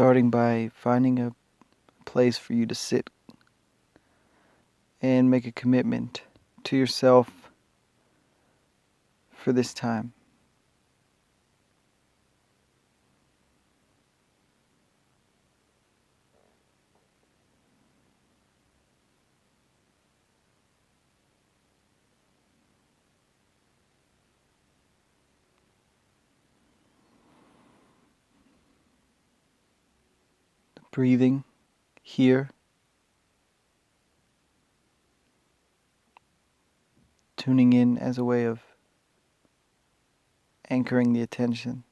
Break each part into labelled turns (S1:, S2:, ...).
S1: starting by finding a place for you to sit and make a commitment to yourself for this time. Breathing here, tuning in as a way of anchoring the attention.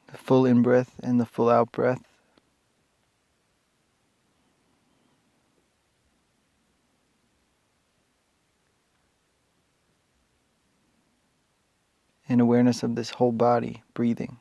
S1: The full in-breath and the full out-breath. And awareness of this whole body breathing.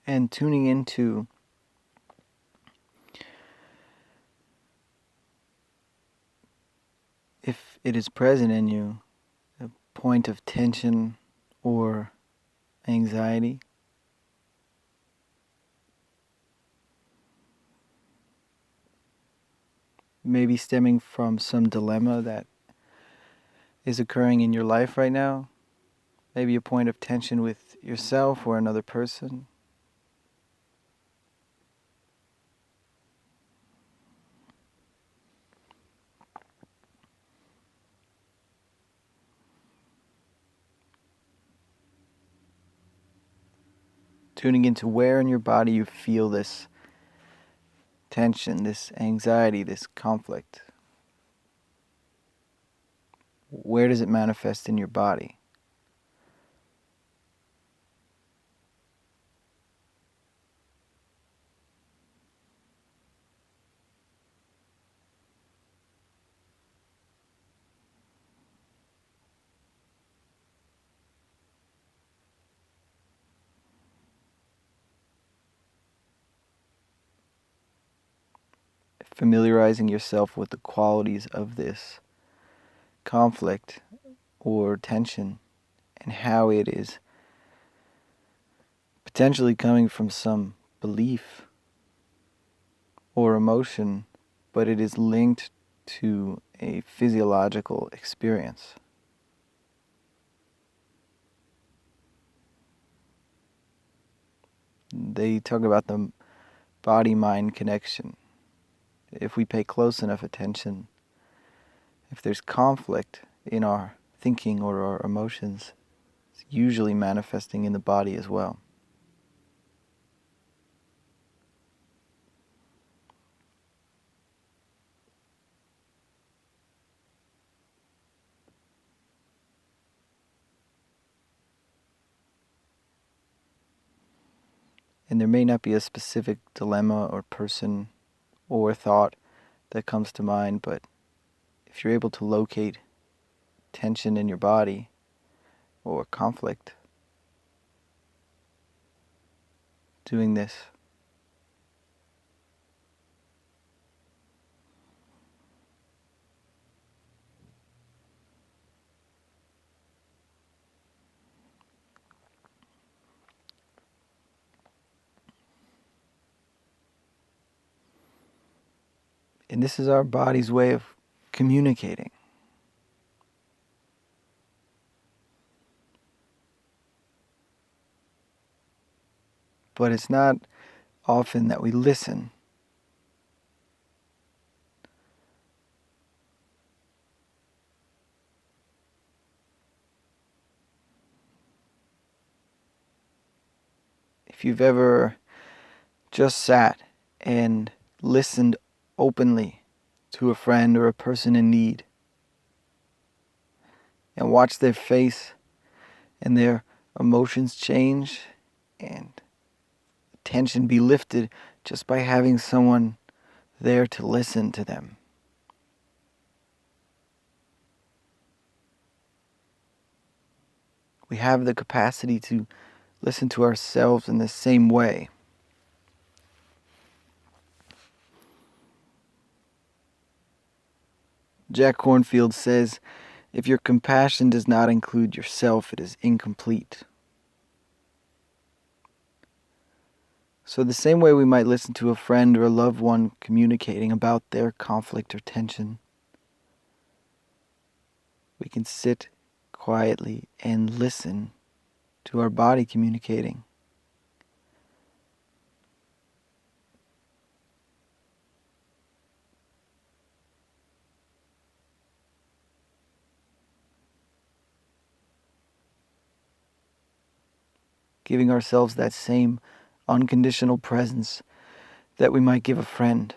S1: And tuning into if it is present in you, a point of tension or anxiety. Maybe stemming from some dilemma that is occurring in your life right now. Maybe a point of tension with yourself or another person. Tuning into where in your body you feel this tension, this anxiety, this conflict. Where does it manifest in your body? Familiarizing yourself with the qualities of this conflict or tension and how it is potentially coming from some belief or emotion, but it is linked to a physiological experience. They talk about the body-mind connection. If we pay close enough attention, if there's conflict in our thinking or our emotions, it's usually manifesting in the body as well. And there may not be a specific dilemma or person or thought that comes to mind, but if you're able to locate tension in your body or conflict, doing this. And this is our body's way of communicating. But it's not often that we listen. If you've ever just sat and listened openly to a friend or a person in need, and watch their face and their emotions change and tension be lifted just by having someone there to listen to them. We have the capacity to listen to ourselves in the same way. Jack Kornfield says, if your compassion does not include yourself, it is incomplete. So the same way we might listen to a friend or a loved one communicating about their conflict or tension, we can sit quietly and listen to our body communicating. Giving ourselves that same unconditional presence that we might give a friend.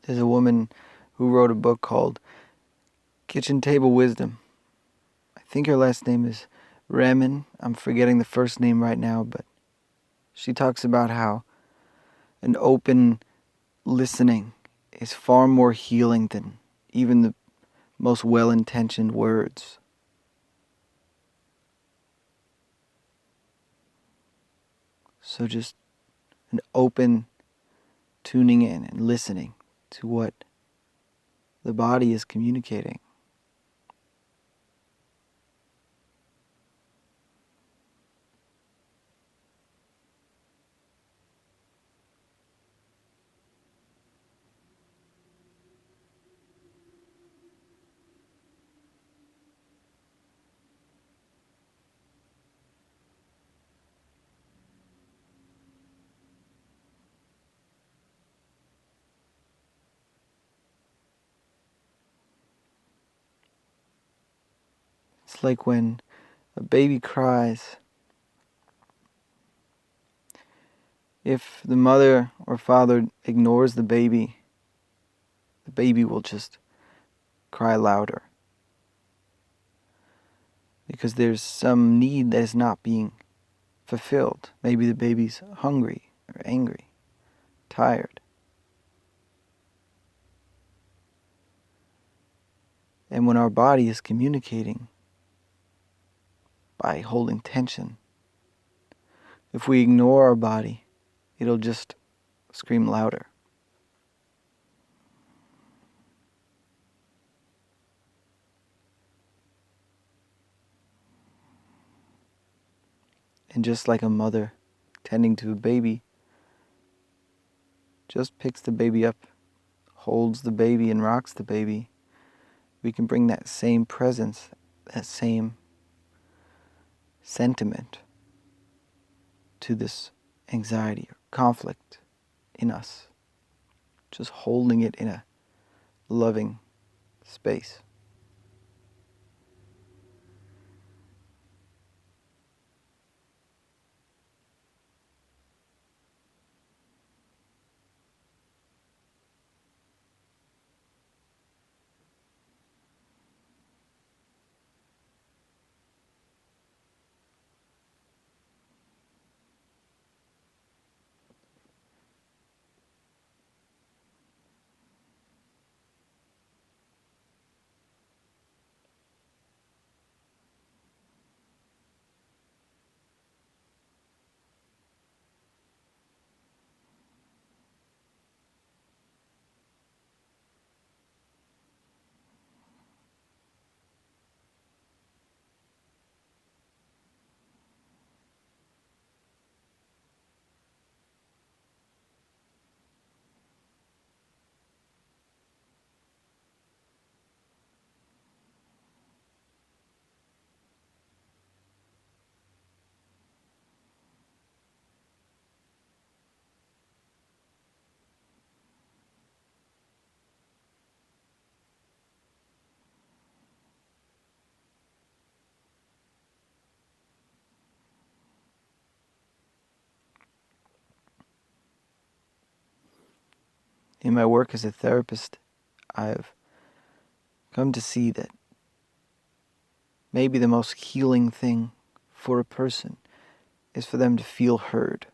S1: There's a woman who wrote a book called Kitchen Table Wisdom. I think her last name is Raman. I'm forgetting the first name right now, but she talks about how an open listening is far more healing than even the most well-intentioned words. So just an open tuning in and listening to what the body is communicating. It's like when a baby cries. If the mother or father ignores the baby will just cry louder. Because there's some need that is not being fulfilled. Maybe the baby's hungry or angry, tired. And when our body is communicating by holding tension, if we ignore our body, it'll just scream louder. And just like a mother tending to a baby, just picks the baby up, holds the baby and rocks the baby, we can bring that same presence, that same sentiment to this anxiety or conflict in us. Just holding it in a loving space. In my work as a therapist, I've come to see that maybe the most healing thing for a person is for them to feel heard.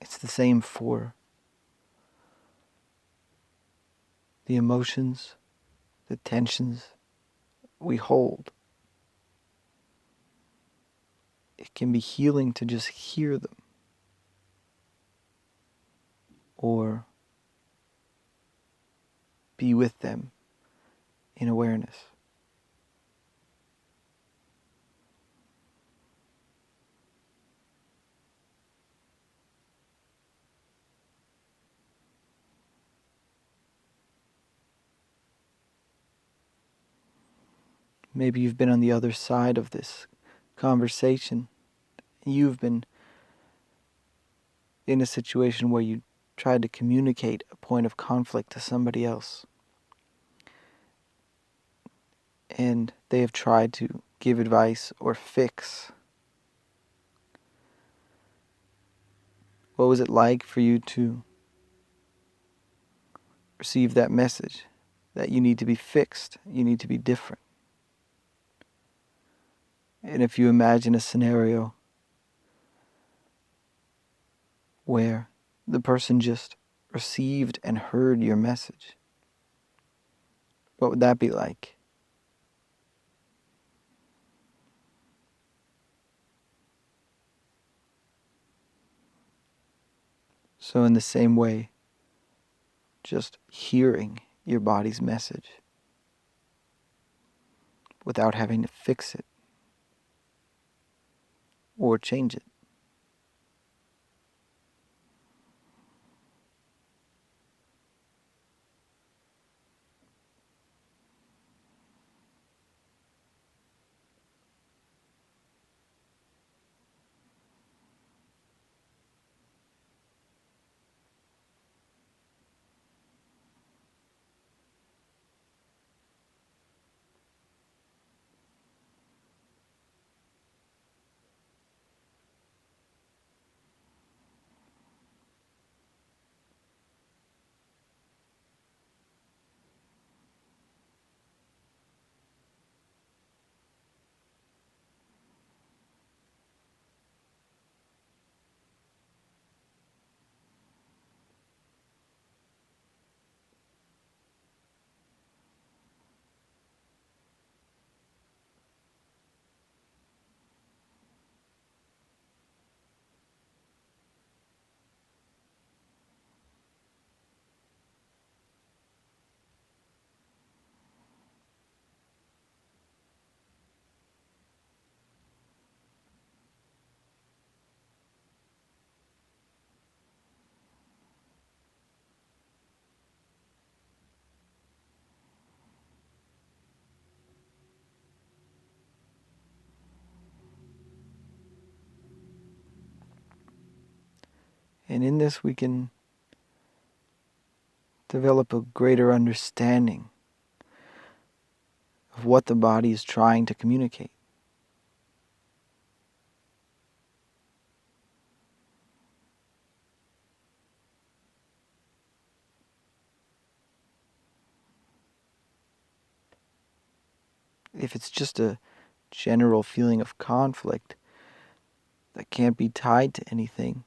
S1: It's the same for the emotions, the tensions we hold. It can be healing to just hear them, or be with them in awareness. Maybe you've been on the other side of this conversation. You've been in a situation where you tried to communicate a point of conflict to somebody else, and they have tried to give advice or fix. What was it like for you to receive that message that you need to be fixed, you need to be different? And if you imagine a scenario where the person just received and heard your message, what would that be like? So in the same way, just hearing your body's message without having to fix it or change it. And in this we can develop a greater understanding of what the body is trying to communicate. If it's just a general feeling of conflict that can't be tied to anything,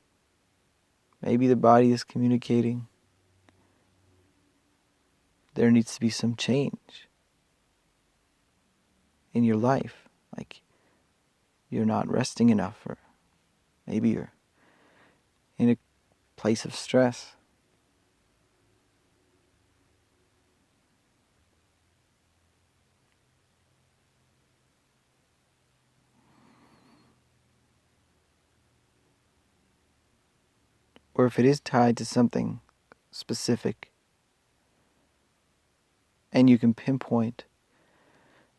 S1: maybe the body is communicating there needs to be some change in your life. Like you're not resting enough, or maybe you're in a place of stress. Or if it is tied to something specific, and you can pinpoint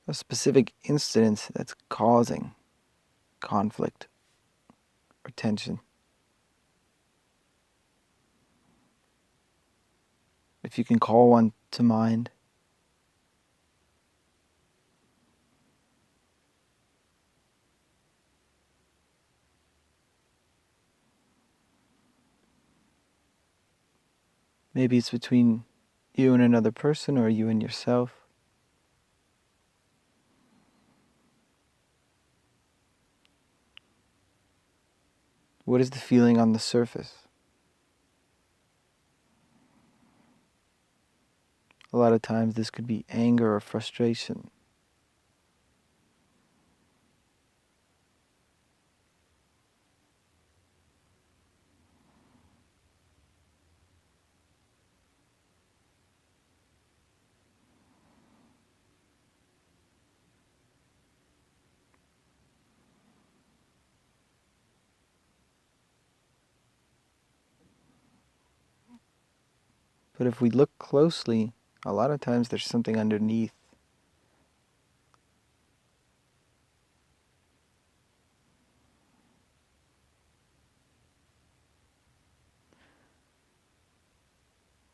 S1: a specific incident that's causing conflict or tension. If you can call one to mind, Maybe it's between you and another person or you and yourself. What is the feeling on the surface? A lot of times this could be anger or frustration. But if we look closely, a lot of times there's something underneath.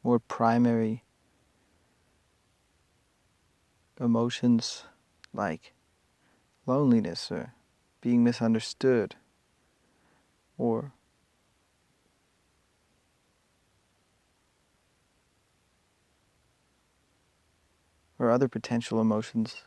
S1: More primary emotions like loneliness or being misunderstood or other potential emotions.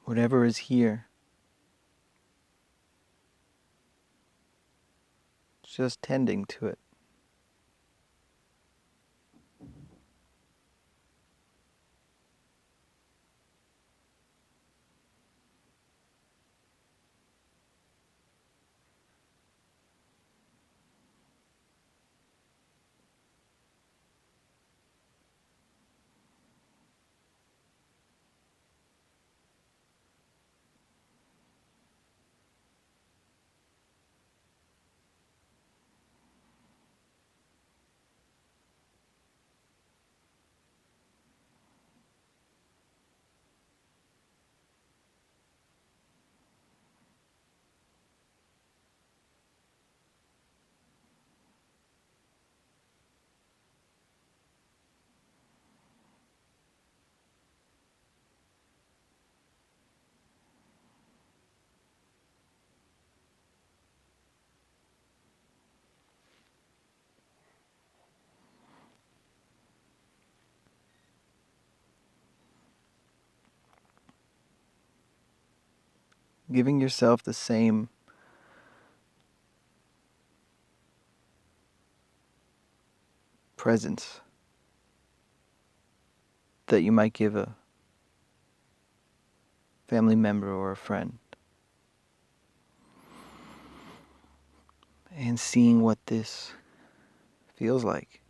S1: Whatever is here, just tending to it. Giving yourself the same presence that you might give a family member or a friend. And seeing what this feels like.